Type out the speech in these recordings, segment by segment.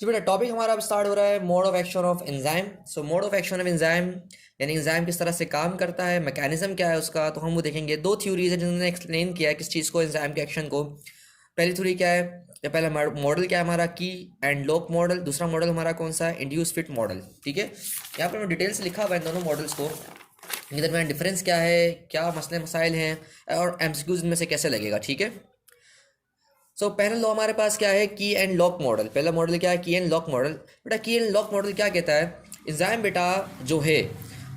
जी बेटा, टॉपिक हमारा अब स्टार्ट हो रहा है mode of action of enzyme. So mode of action of enzyme यानी एंजाइम किस तरह से काम करता है, मैकेनिज्म क्या है उसका, तो हम वो देखेंगे। दो थ्योरीज है जिन्होंने एक्सप्लेन किया है किस चीज़ को, एंजाइम के एक्शन को। पहली थ्योरी क्या है, या पहला मॉडल क्या है हमारा, की एंड लॉक मॉडल। दूसरा मॉडल हमारा कौन सा है, इंड्यूस फिट मॉडल। ठीक है, यहाँ पर मैं डिटेल से लिखा हुआ है इन दोनों मॉडल्स को, इधर में डिफरेंस क्या है, क्या मसले मसाइल हैं और एमसीक्यूज इनमें से कैसे लगेगा। ठीक है, पहला लॉ हमारे पास क्या है, की एंड लॉक मॉडल। पहला मॉडल क्या है, की एंड लॉक मॉडल। बेटा की एंड लॉक मॉडल क्या कहता है, एंजाइम बेटा जो है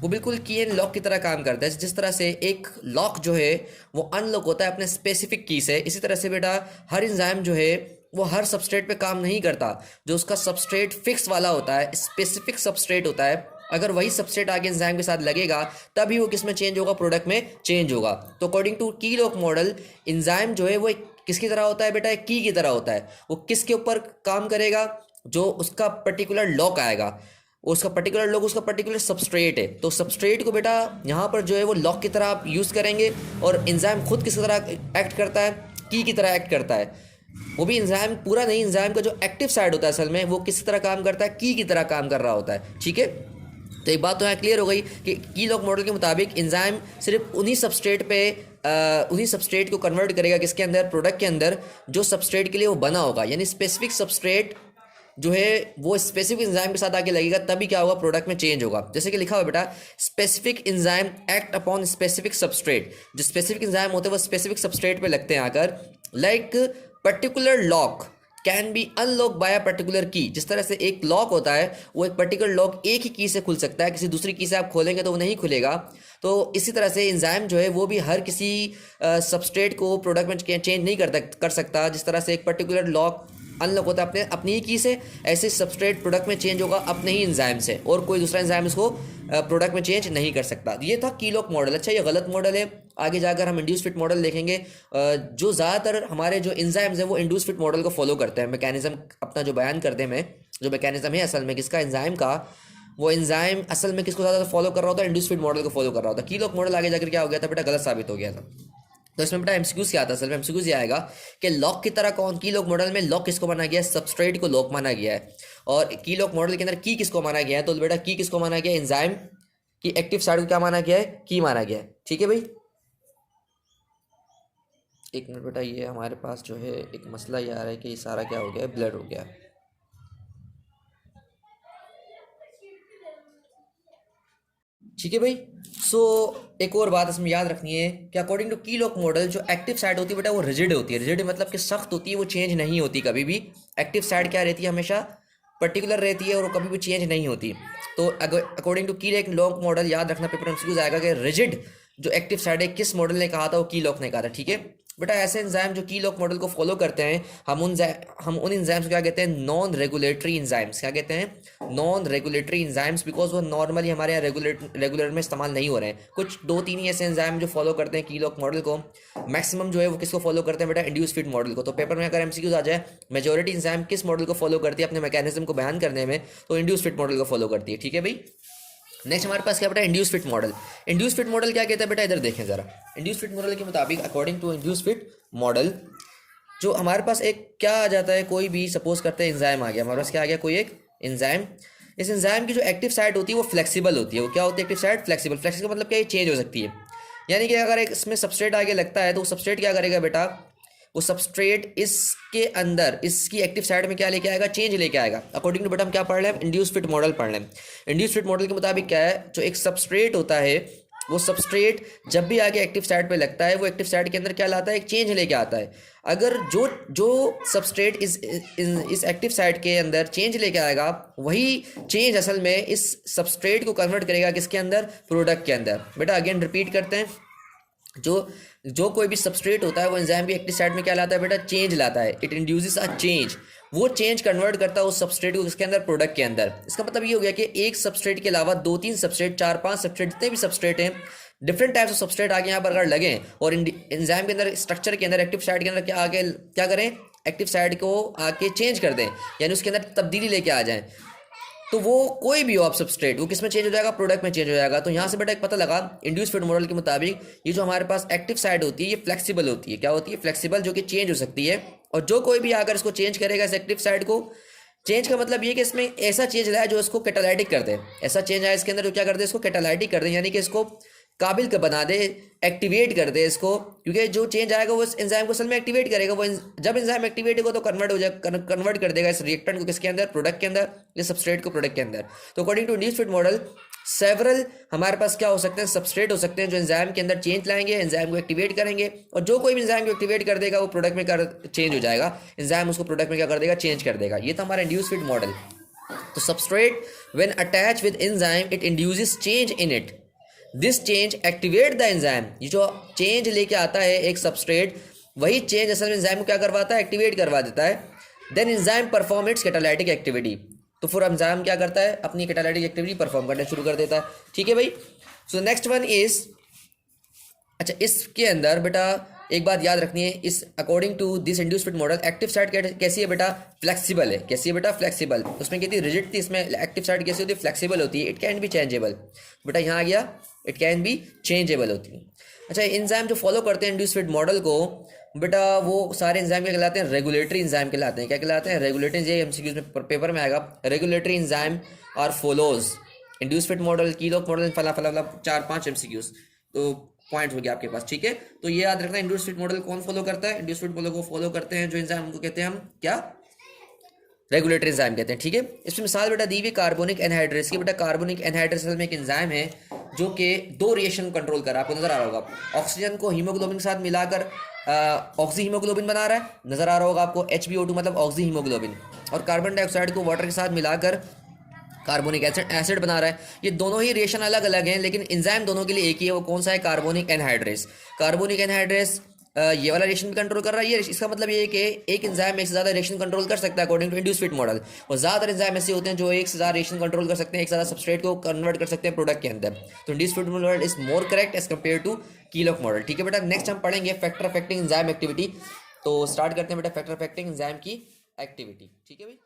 वो बिल्कुल की एंड लॉक की तरह काम करता है। जिस तरह से एक लॉक जो है वो अनलॉक होता है अपने स्पेसिफिक की से, इसी तरह से बेटा हर एंजाइम जो है वो हर सबस्ट्रेट पे काम नहीं करता। जो उसका सबस्ट्रेट फिक्स वाला होता है, स्पेसिफिक सबस्ट्रेट होता है, अगर वही सबस्ट्रेट आगे एंजाइम के साथ लगेगा तभी वो किस में चेंज होगा, प्रोडक्ट में चेंज होगा। तो अकॉर्डिंग टू की लॉक मॉडल, एंजाइम जो है वो एक किसकी तरह होता है बेटा, एक की तरह होता है। वो किसके ऊपर काम करेगा, जो उसका पर्टिकुलर लॉक आएगा, उसका पर्टिकुलर लॉक उसका पर्टिकुलर सबस्ट्रेट है। तो सबस्ट्रेट को बेटा यहाँ पर जो है वो लॉक की तरह आप यूज़ करेंगे, और एंजाइम खुद किस तरह एक्ट करता है, की तरह एक्ट करता है। वो भी एंजाइम पूरा नहीं, एंजाइम का जो एक्टिव साइड होता है असल में वो किस तरह काम करता है, की तरह काम कर रहा होता है। ठीक है, तो एक बात तो यहाँ क्लियर हो गई कि की लॉक मॉडल के मुताबिक एंजाइम सिर्फ उन्हीं सबस्ट्रेट को कन्वर्ट करेगा किसके अंदर, प्रोडक्ट के अंदर, जो सबस्ट्रेट के लिए वो बना होगा। यानी स्पेसिफिक सबस्ट्रेट जो है वो स्पेसिफिक एंजाइम के साथ आके लगेगा तभी क्या होगा, प्रोडक्ट में चेंज होगा। जैसे कि लिखा हुआ बेटा, specific enzyme act upon specific substrate. जो स्पेसिफिक एंजाइम होते हैं वो स्पेसिफिक सबस्ट्रेट पे लगते हैं आकर। Like particular lock can be unlock by a particular key. जिस तरह से एक लॉक होता है वो एक पर्टिकुलर लॉक एक ही की से खुल सकता है, किसी दूसरी की से आप खोलेंगे तो वो नहीं खुलेगा। तो इसी तरह से एंजाइम जो है वो भी हर किसी सबस्ट्रेट को प्रोडक्ट में चेंज नहीं कर सकता। जिस तरह से एक पर्टिकुलर लॉक अनलॉक होता है अपनी ही की से, ऐसे सबस्ट्रेट प्रोडक्ट में चेंज होगा अपने ही एंजाइम से, और कोई दूसरा एंजाइम इसको प्रोडक्ट में चेंज नहीं कर सकता। ये था की लॉक मॉडल। अच्छा, ये गलत मॉडल है। आगे जाकर हम इंड्यूस फिट मॉडल देखेंगे। जो ज़्यादातर हमारे जो एंजाइम्स हैं वो इंड्यूस फिट मॉडल को फॉलो करते हैं। मैकेनिज्म अपना जो बयान करते हैं, मैं जो मैकेनिज्म है असल में किसका, एंजाइम का, वो एंजाइम असल में किसको ज़्यादा फॉलो कर रहा होता है, इंड्यूस फिट मॉडल को फॉलो कर रहा होता है। की लॉक मॉडल आगे जाकर क्या हो गया था बेटा, गलत साबित हो गया था। तो इसमें बेटा एमसीक्यूज क्या आता है, असल में एमसीक्यूज ये आएगा कि लॉक की तरह कौन, की लॉक मॉडल में लॉक किसको माना गया है, सबस्ट्रेट को लॉक माना गया है। और की लॉक मॉडल के अंदर की किसको माना गया है, तो बेटा की किसको माना गया है, एंजाइम की एक्टिव साइड को क्या माना गया है, की माना गया है। ठीक है भाई, एक मिनट बेटा, ये हमारे पास जो है एक मसला ये आ रहा है कि ये सारा क्या हो गया है, ब्लड हो गया है। ठीक है भाई। एक और बात इसमें याद रखनी है कि अकॉर्डिंग टू की लॉक मॉडल जो एक्टिव साइड होती है बेटा वो रिजिड होती है। रिजिड मतलब कि सख्त होती है, वो चेंज नहीं होती कभी भी। एक्टिव साइड क्या रहती है, हमेशा पर्टिकुलर रहती है और वो कभी भी चेंज नहीं होती। तो अकॉर्डिंग टू की लॉक मॉडल याद रखना, पेपर में एमसीक्यूज आएगा कि रिजिड जो एक्टिव साइड है किस मॉडल ने कहा था, वो की लॉक ने कहा था। ठीक है बेटा, ऐसे एंजाइम जो की लॉक मॉडल को फॉलो करते हैं, हम उन एंजाइम्स को क्या कहते हैं, नॉन रेगुलेटरी एंजाइम्स। क्या कहते हैं, नॉन रेगुलेटरी एंजाइम्स, बिकॉज वो नॉर्मली हमारे यहाँ रेगुलर में इस्तेमाल नहीं हो रहे हैं। कुछ दो तीन ही ऐसे एंजाइम जो फॉलो करते हैं की लॉक मॉडल को। मैक्सिमम जो है वो किसको फॉलो करते हैं बेटा, इंड्यूस फिट मॉडल को। तो पेपर में अगर एमसीक्यूज आ जाए मेजोरिटी एंजाइम किस मॉडल को फॉलो करती है अपने मैकेनिज्म को बयान करने में, तो इंड्यूस फिट मॉडल को फॉलो करती है। ठीक है भाई, नेक्स्ट हमारे पास क्या बेटा, induce fit model. Induce fit model क्या कहता है बेटा, इधर देखें जरा। इंड्यूस फिट मॉडल के मुताबिक, according to induce fit model, जो हमारे पास एक क्या आ जाता है, कोई भी सपोज करते हैं एंजाइम आ गया हमारे पास, क्या आ गया, कोई एक एंजाइम। इस एंजाइम की जो एक्टिव साइट होती है वो फ्लेक्सिबल होती है। वो क्या होती है, एक्टिव साइट फ्लेक्सिबल। फ्लेक्सिबल मतलब क्या, ये चेंज हो सकती है। यानी कि अगर एक इसमें सबस्ट्रेट आगे लगता है तो वो सबस्ट्रेट क्या करेगा बेटा, वो सबस्ट्रेट इसके अंदर इसकी एक्टिव साइड में क्या लेके आएगा, चेंज लेके आएगा। अकॉर्डिंग टू बेटा हम क्या पढ़ रहे हैं, इंड्यूस फिट मॉडल पढ़ रहे हैं। इंड्यूस फिट मॉडल के मुताबिक क्या है, जो एक सबस्ट्रेट होता है वो सबस्ट्रेट जब भी आगे एक्टिव साइड पे लगता है वो एक्टिव साइड के अंदर क्या लाता है, एक चेंज लेके आता है। अगर जो सबस्ट्रेट इस एक्टिव साइड के अंदर चेंज लेके आएगा, वही चेंज असल में इस सबस्ट्रेट को कन्वर्ट करेगा किसके अंदर, प्रोडक्ट के अंदर। बेटा अगेन रिपीट करते हैं, जो कोई भी सबस्ट्रेट होता है वो एंजाइम की एक्टिव साइड में क्या लाता है बेटा, चेंज लाता है। It induces a change. वो चेंज कन्वर्ट करता है उस सबस्ट्रेट को किसके अंदर, प्रोडक्ट के अंदर। इसका मतलब ये हो गया कि एक सबस्ट्रेट के अलावा दो तीन सबस्ट्रेट, चार पांच सबस्ट्रेट, जितने भी सबस्ट्रेट हैं, डिफरेंट टाइप्स ऑफ सबस्ट्रेट आगे यहाँ पर अगर लगे और एंजाइम के अंदर, स्ट्रक्चर के अंदर, एक्टिव साइड के अंदर क्या आगे क्या करें, एक्टिव साइड को आके चेंज कर दें, यानी उसके अंदर तब्दीली लेके आ जाएं, तो वो कोई भी हो आप सबस्ट्रेट, वो किस में चेंज हो जाएगा, प्रोडक्ट में चेंज हो जाएगा। तो यहाँ से बेटा एक पता लगा इंड्यूस फिट मॉडल के मुताबिक, ये जो हमारे पास एक्टिव साइड होती है ये फ्लेक्सिबल होती है। क्या होती है, फ्लेक्सिबल, जो कि चेंज हो सकती है। और जो कोई भी अगर इसको चेंज करेगा इस एक्टिव साइड को, चेंज का मतलब ये कि इसमें ऐसा चेंज लाया जो इसको कैटालाइटिक कर दे, ऐसा चेंज आया इसके अंदर जो क्या कर दे, इसको कैटालाइटिक कर दे, यानी कि इसको काबिल का बना दे, एक्टिवेट कर दे इसको, क्योंकि जो चेंज आएगा वो इस एंजाइम को असल में एक्टिवेट करेगा। वो जब एंजाइम एक्टिवेट होगा तो कन्वर्ट हो जाएगा, कन्वर्ट कर देगा इस रिएक्टेंट को किसके अंदर, प्रोडक्ट के अंदर, या सबस्ट्रेट को प्रोडक्ट के अंदर। तो according to induced fit model several हमारे पास क्या हो सकते हैं, सबस्ट्रेट हो सकते हैं जो एंजाइम के अंदर चेंज लाएंगे, एंजाइम को एक्टिवेट करेंगे, और जो कोई भी एंजाइम को एक्टिवेट कर देगा वो प्रोडक्ट में कर चेंज हो जाएगा, एंजाइम उसको प्रोडक्ट में क्या कर देगा, चेंज कर देगा। ये था हमारा इंड्यूस्ड फीड मॉडल। तो substrate when attach with enzyme it induces change in it, this change activate the enzyme. ये जो चेंज लेके आता है एक सबस्ट्रेट, वही चेंज असल में एंजाइम को क्या करवाता है, एक्टिवेट करवा देता है। Then enzyme perform its catalytic activity, तो फिर एंजाइम क्या करता है, अपनी कैटालाइटिक एक्टिविटी परफॉर्म करना शुरू कर देता है। ठीक है भाई। सो नेक्स्ट वन इज, अच्छा इसके अंदर बेटा एक बात याद रखनी है, इस according to this induced fit model active site कैसी है बेटा, फ्लेक्सिबल है। कैसी है बेटा, फ्लेक्सिबल। उसमें कहती है रिजिड थी, इसमें एक्टिव साइट कैसी होती है, फ्लेक्सिबल होती है। इट कैन बी चेंजेबल, बेटा यहाँ आ गया, इट कैन बी चेंजेबल होती है। अच्छा एंजाइम जो फॉलो करते हैं इंड्यूस्ड फीड मॉडल को बेटा, वो सारे एंजाइम क्या कहलाते हैं, रेगुलेटरी एंजाइम कहलाते हैं। क्या कहलाते हैं, रेगुलेटरी। ये एमसीक्यूज में पेपर में आएगा, रेगुलेटरी एंजाइम और follows induced fit model, key lock model, फला फला फला 4-5 एमसीक्यूज, तो पॉइंट हो गया आपके पास। ठीक है, तो ये याद रखना इंड्यूस्ड फीड मॉडल कौन फॉलो करता है, इंड्यूस्ड फीड मॉडल को फॉलो करते हैं जो एंजाइम को कहते हैं हम क्या, रेगुलेटरी एंजाइम कहते हैं। ठीक है, इसमें मिसाल बेटा दी हुई कार्बोनिक एनहाइड्रेस की। बेटा कार्बोनिक एनहाइड्रेस में एक एंजाइम है जो कि दो रिएक्शन कंट्रोल कर रहा है, आपको नजर आ रहा होगा। ऑक्सीजन को हीमोग्लोबिन के साथ मिलाकर ऑक्सी हीमोग्लोबिन बना रहा है, नजर आ रहा होगा आपको, HbO2 मतलब ऑक्सी हीमोग्लोबिन, और कार्बन डाइऑक्साइड को वाटर के साथ मिलाकर कार्बोनिक एसिड बना रहा है। ये दोनों ही रिएक्शन अलग अलग हैं, लेकिन एंजाइम दोनों के लिए एक ही है। वो कौन सा है, कार्बोनिक एनहाइड्रेस। कार्बोनिक एनहाइड्रेस ये वाला रिएक्शन भी कंट्रोल कर रहा है। ये इसका मतलब ये है कि एक एंजाइम एक से ज़्यादा रिएक्शन कंट्रोल कर सकता है according to induced fit model. और ज़्यादातर एंजाइम ऐसे होते हैं जो एक से ज़्यादा रिएक्शन कंट्रोल कर सकते हैं, एक से ज़्यादा सबस्ट्रेट को कन्वर्ट कर सकते हैं प्रोडक्ट के अंदर। तो induced fit model is more correct as compared to key lock model. ठीक है बेटा, नेक्स्ट हम पढ़ेंगे फैक्टर अफेक्टिंग एंजाइम एक्टिविटी। तो स्टार्ट करते हैं बेटा फैक्टर अफेक्टिंग एंजाइम की एक्टिविटी। ठीक है भाई।